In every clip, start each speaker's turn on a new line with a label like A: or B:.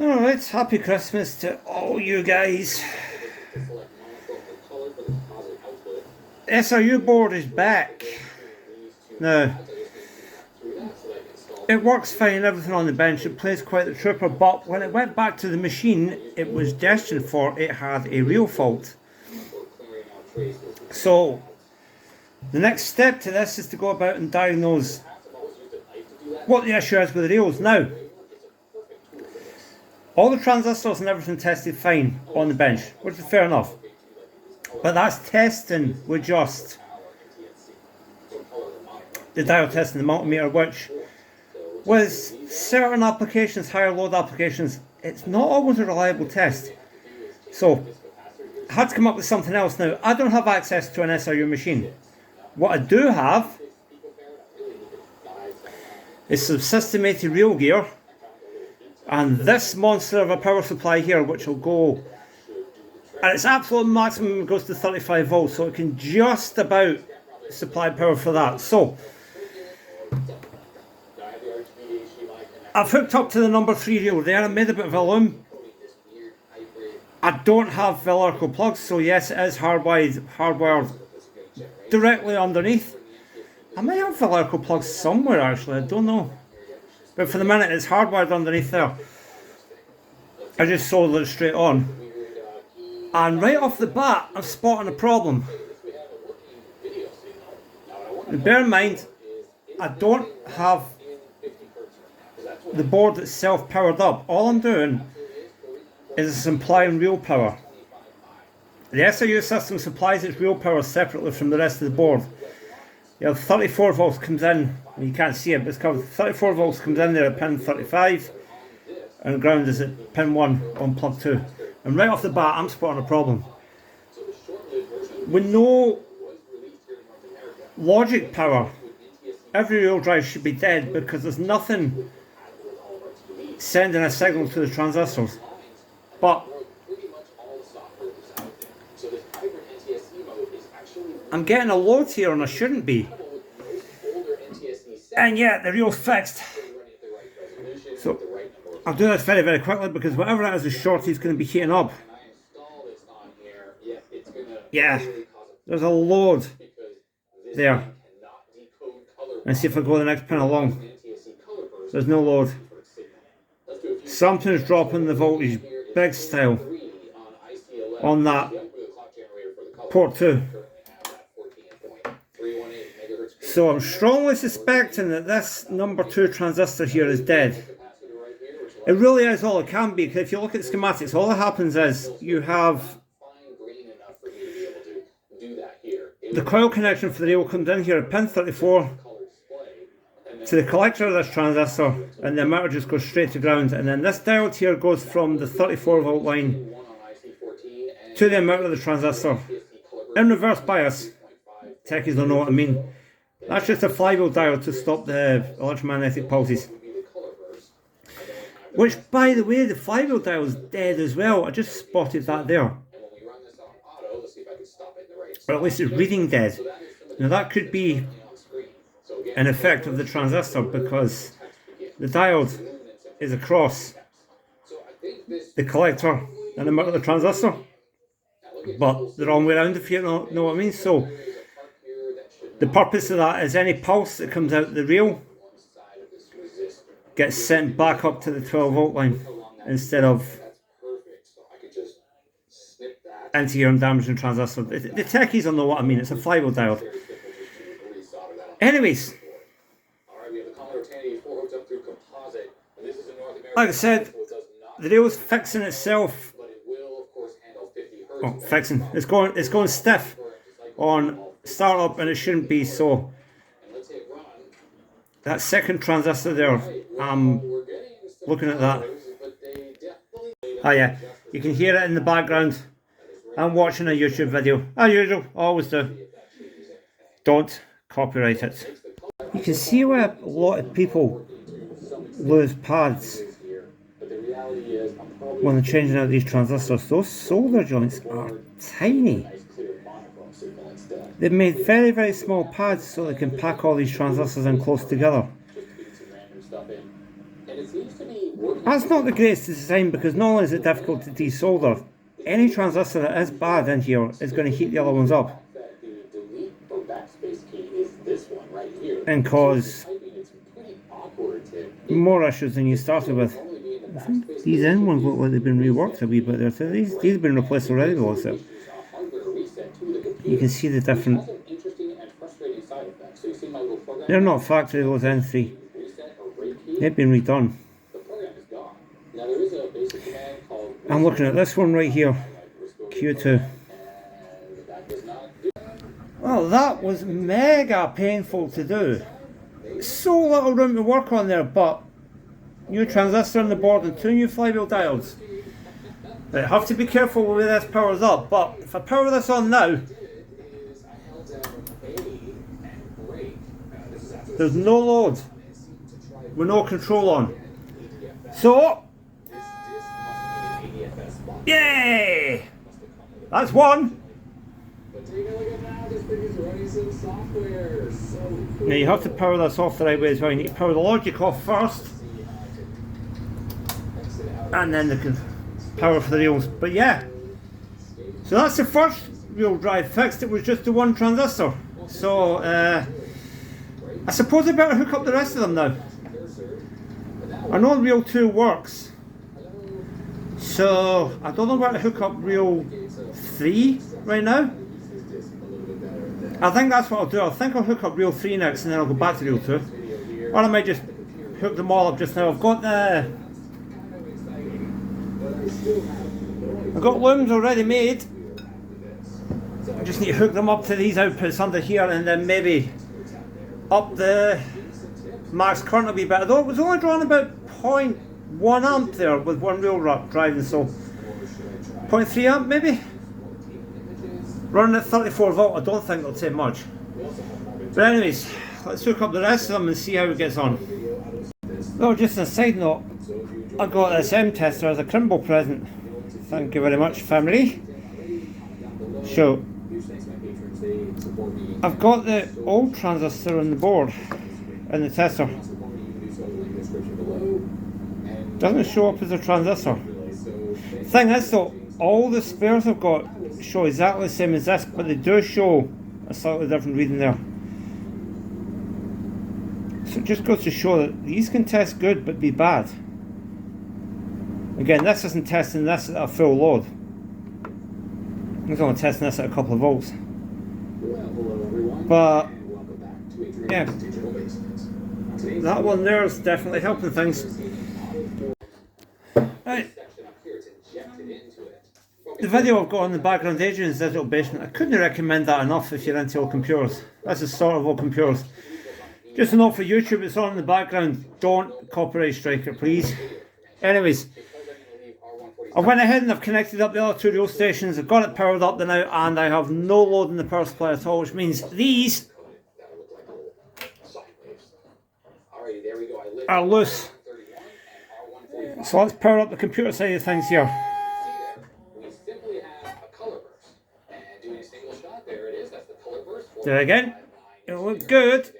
A: Alright, happy Christmas to all you guys. SRU board is back. Now, it works fine, everything on the bench, it plays quite the trooper, but when it went back to the machine, it was destined for, it had a real fault. So, the next step to this is to go about and diagnose what the issue is with the rails. Now, all the transistors and everything tested fine on the bench, which is fair enough. But that's testing with just the diode testing the multimeter, which with certain applications, higher load applications, it's not always a reliable test. So I had to come up with something else. Now, I don't have access to an SRU machine. What I do have is some systemated real gear and this monster of a power supply here, which will go at its absolute maximum, goes to 35 volts, so it can just about supply power for that. So I've hooked up to the number 3 reel there. I made a bit of a loom. I don't have Velcro plugs, so yes, it is hardwired directly underneath. I may have Velcro plugs somewhere actually, I don't know. But for the minute it's hardwired underneath there. I just soldered it straight on. And right off the bat, I'm spotting a problem. And bear in mind, I don't have the board itself powered up. All I'm doing is supplying real power. The SRU system supplies its real power separately from the rest of the board. You have 34 volts comes in, you can't see it, but it's covered. 34 volts comes in there at pin 35, and ground is at pin 1 on plug 2. And right off the bat, I'm spotting a problem. With no logic power, every real drive should be dead because there's nothing sending a signal to the transistors. But I'm getting a load here and I shouldn't be. And yet the reel's fixed. So I'll do this very, very quickly because whatever it is shorty is going to be heating up. Yeah, there's a load there. And see if I go the next pin along. There's no load. Something's dropping the voltage big style on that port 2. So I'm strongly suspecting that this number 2 transistor here is dead. It really is all it can be, because if you look at the schematics, all that happens is you have the coil connection for the rail comes in here at pin 34 to the collector of this transistor, and the emitter just goes straight to ground, and then this diode here goes from the 34 volt line to the emitter of the transistor in reverse bias. Techies don't know what I mean. That's just a flywheel diode to stop the electromagnetic pulses. Which, by the way, the flywheel diode is dead as well. I just spotted that there. Or at least it's reading dead. Now that could be an effect of the transistor because the diode is across the collector and the emitter of the transistor. But the wrong way around, if you know what I mean. So the purpose of that is any pulse that comes out the rail gets sent back up to the 12 volt line instead of into your damaging transistor. The techies will know what I mean, it's a flywheel diode. Anyways, like I said, the rail's fixing itself. Oh, fixing. It's going stiff on startup and it shouldn't be, so that second transistor there, I'm looking at that. Oh yeah, you can hear it in the background. I'm watching a YouTube video, as usual, always do. Don't copyright it. You can see where a lot of people lose pads when they're changing out these transistors. Those solder joints are tiny. They've made very, very small pads so they can pack all these transistors in close together. That's not the greatest design because not only is it difficult to desolder, any transistor that is bad in here is going to heat the other ones up and cause more issues than you started with. I think these end ones look like they've been reworked a wee bit there too. These have been replaced already though, so you can see the different. They're not factory, those N3. They've been redone. I'm looking at this one right here, Q2. Well, that was mega painful to do. So little room to work on there, but new transistor on the board and 2 new flywheel diodes. I have to be careful with where this powers up, but if I power this on now, there's no load with no control on. So, yay! That's one. Now you have to power this off the right way as well. You need to power the logic off first, and then the power for the rails. But yeah, so that's the first wheel drive fixed. It was just the one transistor. So I suppose I better hook up the rest of them now. I know reel 2 works, so I don't know where to hook up reel 3 right now. I think that's what I'll do. I think I'll hook up reel 3 next and then I'll go back to reel 2. Or I might just hook them all up just now. I've got looms already made. I just need to hook them up to these outputs under here and then maybe up the max current a wee bit. Although it was only drawing about 0.1 amp there with one wheel driving, so 0.3 amp maybe? Running at 34 volt, I don't think it'll take much. But anyways, let's hook up the rest of them and see how it gets on. Oh, just a side note, I got this M tester as a Crimble present. Thank you very much, family. So, I've got the old transistor on the board in the tester. Doesn't show up as a transistor. Thing is though, all the spares I've got show exactly the same as this, but they do show a slightly different reading there. So it just goes to show that these can test good but be bad. Again, this isn't testing this at a full load. It's only testing this at a couple of volts. But yeah, that one there is definitely helping things. Right. The video I've got on the background Adrian's Digital Basement, I couldn't recommend that enough if you're into old computers. That's the sort of old computers. Just a note for YouTube, it's on in the background. Don't copyright strike it, please. Anyways, I went ahead and I've connected up the other 2 reel stations. I've got it powered up now and I have no load in the power supply at all, which means these are loose. So let's power up the computer side of things here. There again, it'll look good.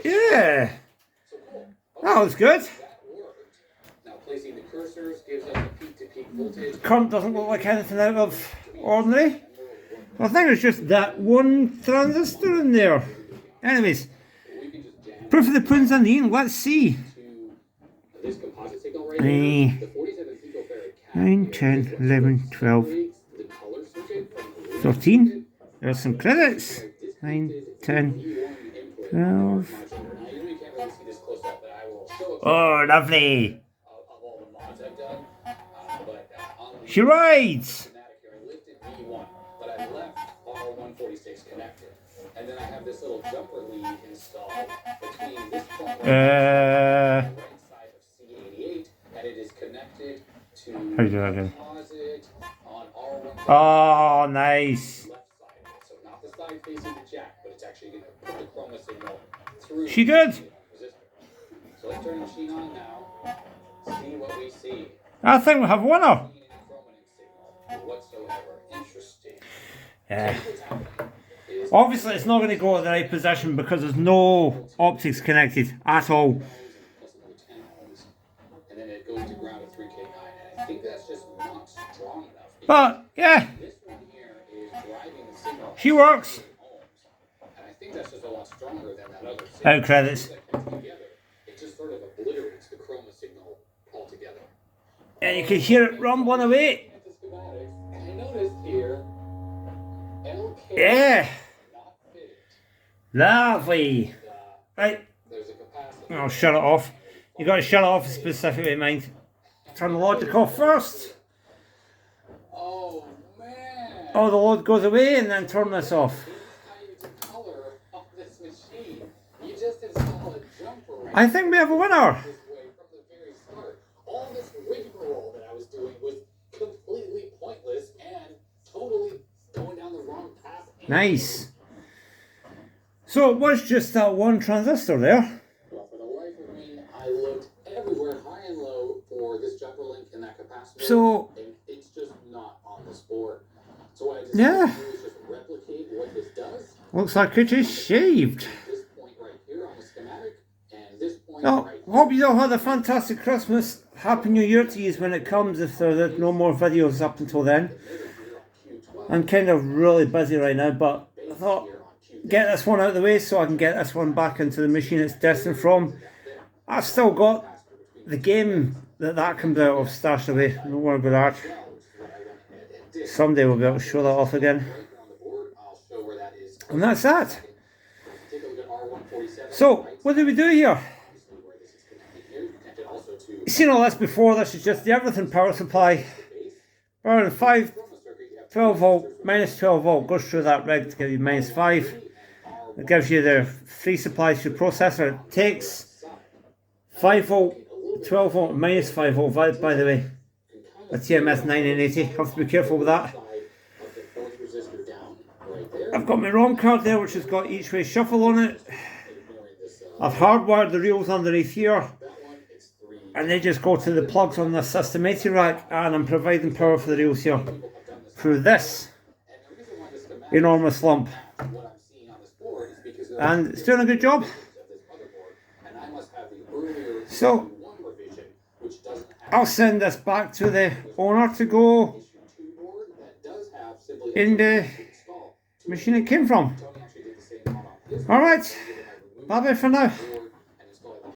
A: Yeah, that was good. The current doesn't look like anything out of ordinary. I think it's just that one transistor in there. Anyways, proof of the pudding's in the eating. Let's see. 9, 10, 11, 12, 13. There's some credits. 9, 10, 12. Oh, lovely. She rides. How do you do that again? Oh, nice. She did. I think we have a winner. Obviously it's not going to go at the right position because there's no optics connected at all. But yeah, she works. Out credits. And you can hear it rumbling away. Yeah. Lovely. Right. I'll shut it off. You got to shut it off specifically, mind. Turn the logic off first. Oh, man. Oh, the load goes away and then turn this off. I think we have a winner. All this rigmarole that I was doing was completely pointless and totally going down the wrong path. Nice. So it was just that one transistor there. Well, for the life of me, I looked everywhere, high and low, for this jumper link in that capacitor. So and it's just not on this board. So what I decided to do is just replicate what this does. Looks like it is shaved. Oh, hope you all had a fantastic Christmas. Happy New Year to you when it comes, if there's no more videos up until then. I'm kind of really busy right now, but I thought get this one out of the way so I can get this one back into the machine it's destined from. I've still got the game that comes out of stashed away. Don't worry about that. Someday we'll be able to show that off again. And that's that. So, what did we do here? You've seen all this before. This is just the everything power supply. Burning 12 volt, minus 12 volt. Goes through that rig to give you minus 5. It gives you the 3 supplies to your processor. It takes 5 volt, 12 volt, minus 5 volt, by the way. A TMS 980. Have to be careful with that. I've got my ROM card there, which has got each way shuffle on it. I've hardwired the reels underneath here, and they just go to the plugs on the System 80 rack, and I'm providing power for the reels here through this enormous lump, and it's doing a good job. So I'll send this back to the owner to go in the machine it came from. Alright, bye bye for now.